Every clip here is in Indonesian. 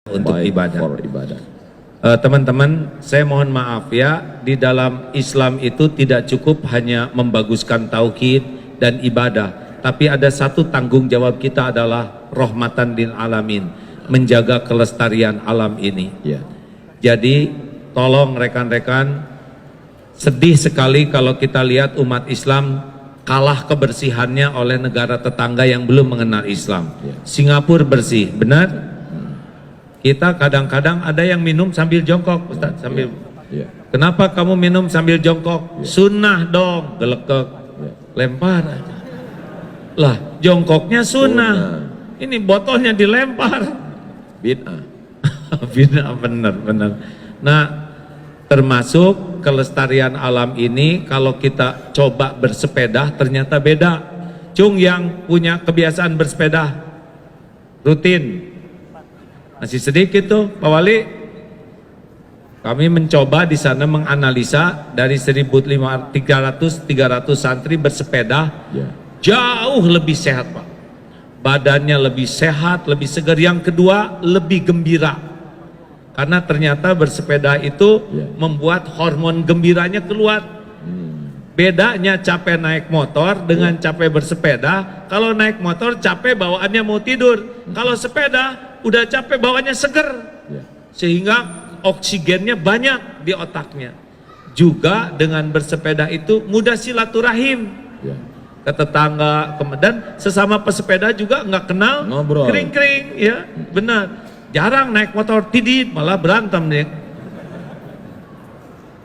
untuk ibadah. ibadah. Teman-teman, saya mohon maaf ya, di dalam Islam itu tidak cukup hanya membaguskan tauhid dan ibadah, tapi ada satu tanggung jawab kita adalah rahmatan lil alamin, menjaga kelestarian alam ini. Ya. Jadi tolong rekan-rekan, sedih sekali kalau kita lihat umat Islam kalah kebersihannya oleh negara tetangga yang belum mengenal Islam. Ya. Singapura bersih, benar? Kita kadang-kadang ada yang minum sambil jongkok, Ustaz, sambil. Ya. Kenapa kamu minum sambil jongkok? Sunnah dong, gelekek, lempar aja. Lah, jongkoknya sunnah. Ini botolnya dilempar. Bid'ah. Bid'ah, benar. Nah, termasuk kelestarian alam ini kalau kita coba bersepeda ternyata beda. Cung yang punya kebiasaan bersepeda rutin masih sedikit tuh, Pak Wali. Kami mencoba di sana menganalisa dari 1.300 santri bersepeda, jauh lebih sehat, Pak. Badannya lebih sehat, lebih segar. Yang kedua, lebih gembira. Karena ternyata bersepeda itu membuat hormon gembiranya keluar. Bedanya capek naik motor dengan capek bersepeda. Kalau naik motor capek bawaannya mau tidur. Kalau sepeda udah capek bawaannya seger. Sehingga oksigennya banyak di otaknya. Juga dengan bersepeda itu mudah silaturahim ke tetangga, dan sesama pesepeda juga nggak kenal ngobrol, kering-kering, ya benar. Jarang naik motor tidit malah berantem nih.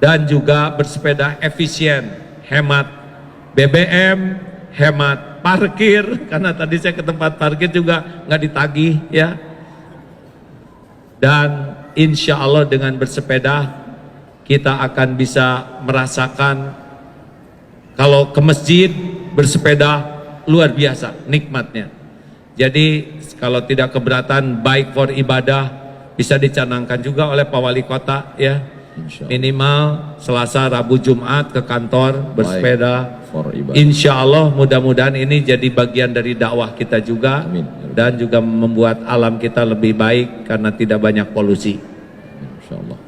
Dan juga bersepeda efisien, hemat BBM, hemat parkir, karena tadi saya ke tempat parkir juga nggak ditagih ya. Dan insya Allah dengan bersepeda kita akan bisa merasakan kalau ke masjid bersepeda luar biasa nikmatnya. Jadi kalau tidak keberatan, baik for ibadah bisa dicanangkan juga oleh Pak Wali Kota ya. Minimal Selasa, Rabu, Jumat ke kantor bersepeda. Insya Allah mudah-mudahan ini jadi bagian dari dakwah kita juga. Amin. Dan juga membuat alam kita lebih baik karena tidak banyak polusi. Insya Allah.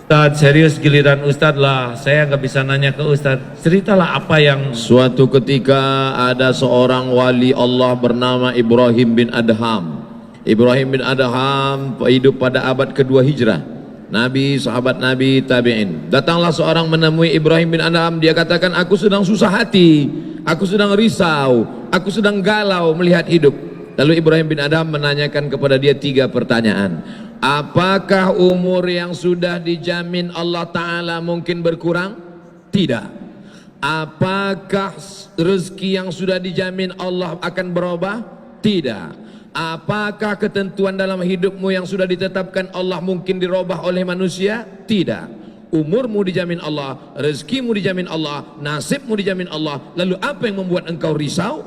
Ustadz, serius giliran Ustadz lah, saya nggak bisa nanya ke Ustadz. Ceritalah apa yang... Suatu ketika ada seorang wali Allah bernama Ibrahim bin Adham. Ibrahim bin Adham hidup pada abad kedua Hijrah. Nabi, sahabat Nabi, tabi'in. Datanglah seorang menemui Ibrahim bin Adham. Dia katakan, aku sedang susah hati, aku sedang risau, aku sedang galau melihat hidup. Lalu Ibrahim bin Adham menanyakan kepada dia 3 pertanyaan. Apakah umur yang sudah dijamin Allah Ta'ala mungkin berkurang? Tidak. Apakah rezeki yang sudah dijamin Allah akan berubah? Tidak. Apakah ketentuan dalam hidupmu yang sudah ditetapkan Allah mungkin dirubah oleh manusia? Tidak. Umurmu dijamin Allah, rezekimu dijamin Allah, nasibmu dijamin Allah. Lalu apa yang membuat engkau risau?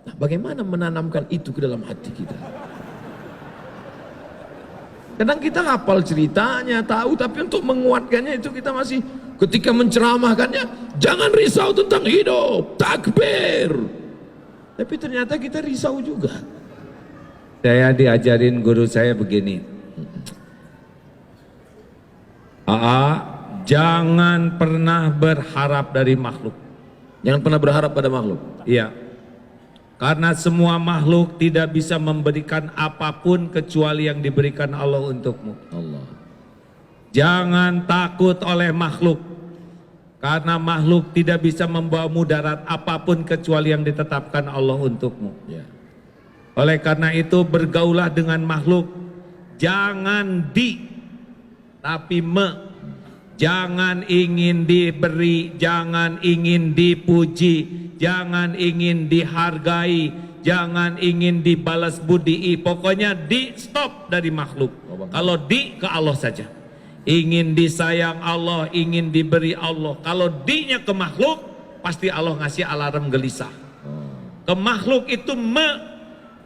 Nah, bagaimana menanamkan itu ke dalam hati kita? Kadang kita hafal ceritanya, tahu, tapi untuk menguatkannya itu kita masih, ketika menceramahkannya, jangan risau tentang hidup, takbir. Tapi ternyata kita risau juga. Saya diajarin guru saya begini, jangan pernah berharap dari makhluk. Jangan pernah berharap pada makhluk. Iya. Karena semua makhluk tidak bisa memberikan apapun kecuali yang diberikan Allah untukmu. Allah. Jangan takut oleh makhluk. Karena makhluk tidak bisa membawa mudarat apapun kecuali yang ditetapkan Allah untukmu. Ya. Oleh karena itu bergaulah dengan makhluk. Jangan tapi jangan ingin diberi, jangan ingin dipuji, jangan ingin dihargai, jangan ingin dibalas budi. Pokoknya stop dari makhluk. Kalau ke Allah saja. Ingin disayang Allah, ingin diberi Allah. Kalau nya ke makhluk, pasti Allah ngasih alarm gelisah. Ke makhluk itu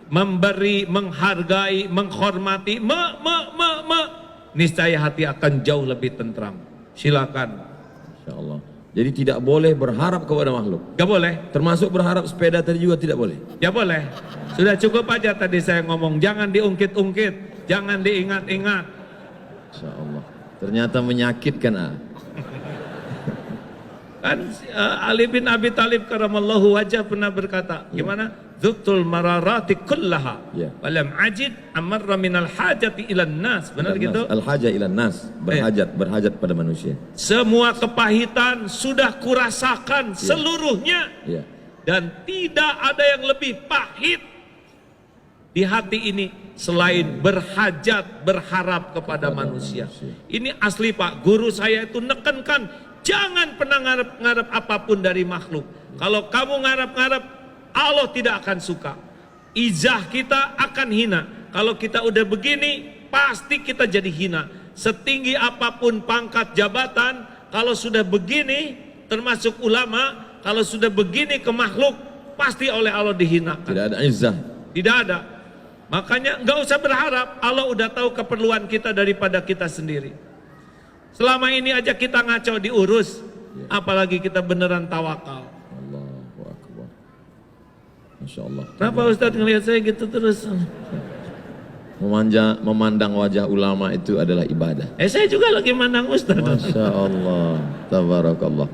memberi, menghargai, menghormati, niscaya hati akan jauh lebih tentram. Silakan. Insya Allah. Jadi tidak boleh berharap kepada makhluk. Gak boleh. Termasuk berharap sepeda tadi juga tidak boleh. Ya boleh. Sudah cukup aja tadi saya ngomong, jangan diungkit-ungkit. jangan diingat-ingat. Masya Allah. Ternyata menyakitkan. Kan Ali bin Abi Thalib karamallahu wajah pernah berkata, gimana? Dzuktul mararati kullaha Ya. walam ajid amarra minal hajati ilan nas. Benar gitu? Al-haja ilan nas, berhajat pada manusia. Semua kepahitan sudah kurasakan seluruhnya, Ya. dan tidak ada yang lebih pahit di hati ini selain berhajat, berharap kepada manusia. Ini asli Pak, guru saya itu nekankan, jangan pernah ngarep-ngarep apapun dari makhluk. Kalau kamu ngarep-ngarep, Allah tidak akan suka. Izah kita akan hina. Kalau kita udah begini, pasti kita jadi hina. Setinggi apapun pangkat jabatan, kalau sudah begini, termasuk ulama, kalau sudah begini ke makhluk, pasti oleh Allah dihinakan. Tidak ada izzah. Tidak ada. Makanya nggak usah berharap, Allah udah tahu keperluan kita daripada kita sendiri. Selama ini aja kita ngaco diurus, apalagi kita beneran tawakal. Allahu Akbar. Masya Allah. Kenapa Ustadz ngelihat saya gitu terus? Memandang wajah ulama itu adalah ibadah. Saya juga lagi mandang Ustadz. Masya Allah. Tabarakallah.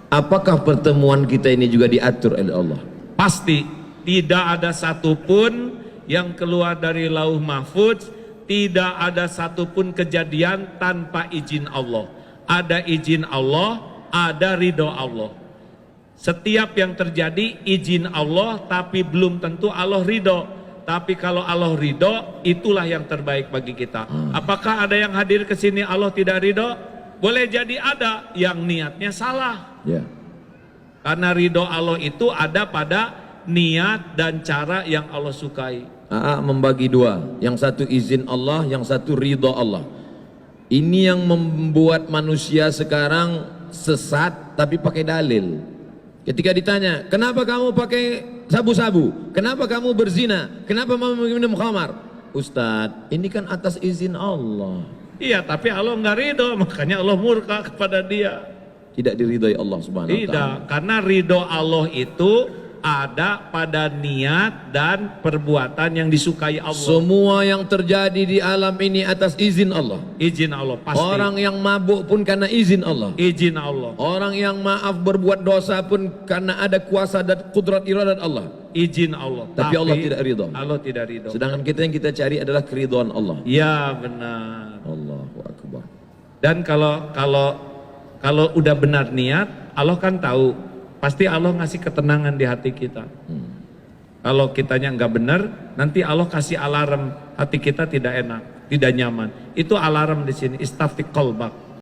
Apakah pertemuan kita ini juga diatur oleh Allah? Pasti tidak ada satupun yang keluar dari lauh mahfudz, tidak ada satupun kejadian tanpa izin Allah. Ada izin Allah, ada ridho Allah. Setiap yang terjadi izin Allah, tapi belum tentu Allah ridho. Tapi kalau Allah ridho, itulah yang terbaik bagi kita. Apakah ada yang hadir ke sini Allah tidak ridho? Boleh jadi ada yang niatnya salah. Ya. Karena ridho Allah itu ada pada niat dan cara yang Allah sukai. Membagi dua, yang satu izin Allah, yang satu ridho Allah. Ini yang membuat manusia sekarang sesat tapi pakai dalil. Ketika ditanya, kenapa kamu pakai sabu-sabu? Kenapa kamu berzina? Kenapa kamu minum khamar? Ustadz, ini kan atas izin Allah. Iya, tapi Allah nggak ridho, makanya Allah murka kepada dia. Tidak diridhoi Allah Subhanahu wa ta'ala. Tidak, karena ridho Allah itu ada pada niat dan perbuatan yang disukai Allah. Semua yang terjadi di alam ini atas izin Allah. Izin Allah pasti. Orang yang mabuk pun karena izin Allah. Izin Allah. Orang yang maaf berbuat dosa pun karena ada kuasa dan kudrat iradat Allah. Izin Allah. Tapi Allah tidak ridho. Allah tidak ridho. Sedangkan kita yang kita cari adalah keridhaan Allah. Ya benar. Allahu Akbar. Dan kalau udah benar niat, Allah kan tahu. Pasti Allah ngasih ketenangan di hati kita. Kalau kitanya nggak benar, nanti Allah kasih alarm, hati kita tidak enak, tidak nyaman. Itu alarm di sini, istafti qalbak.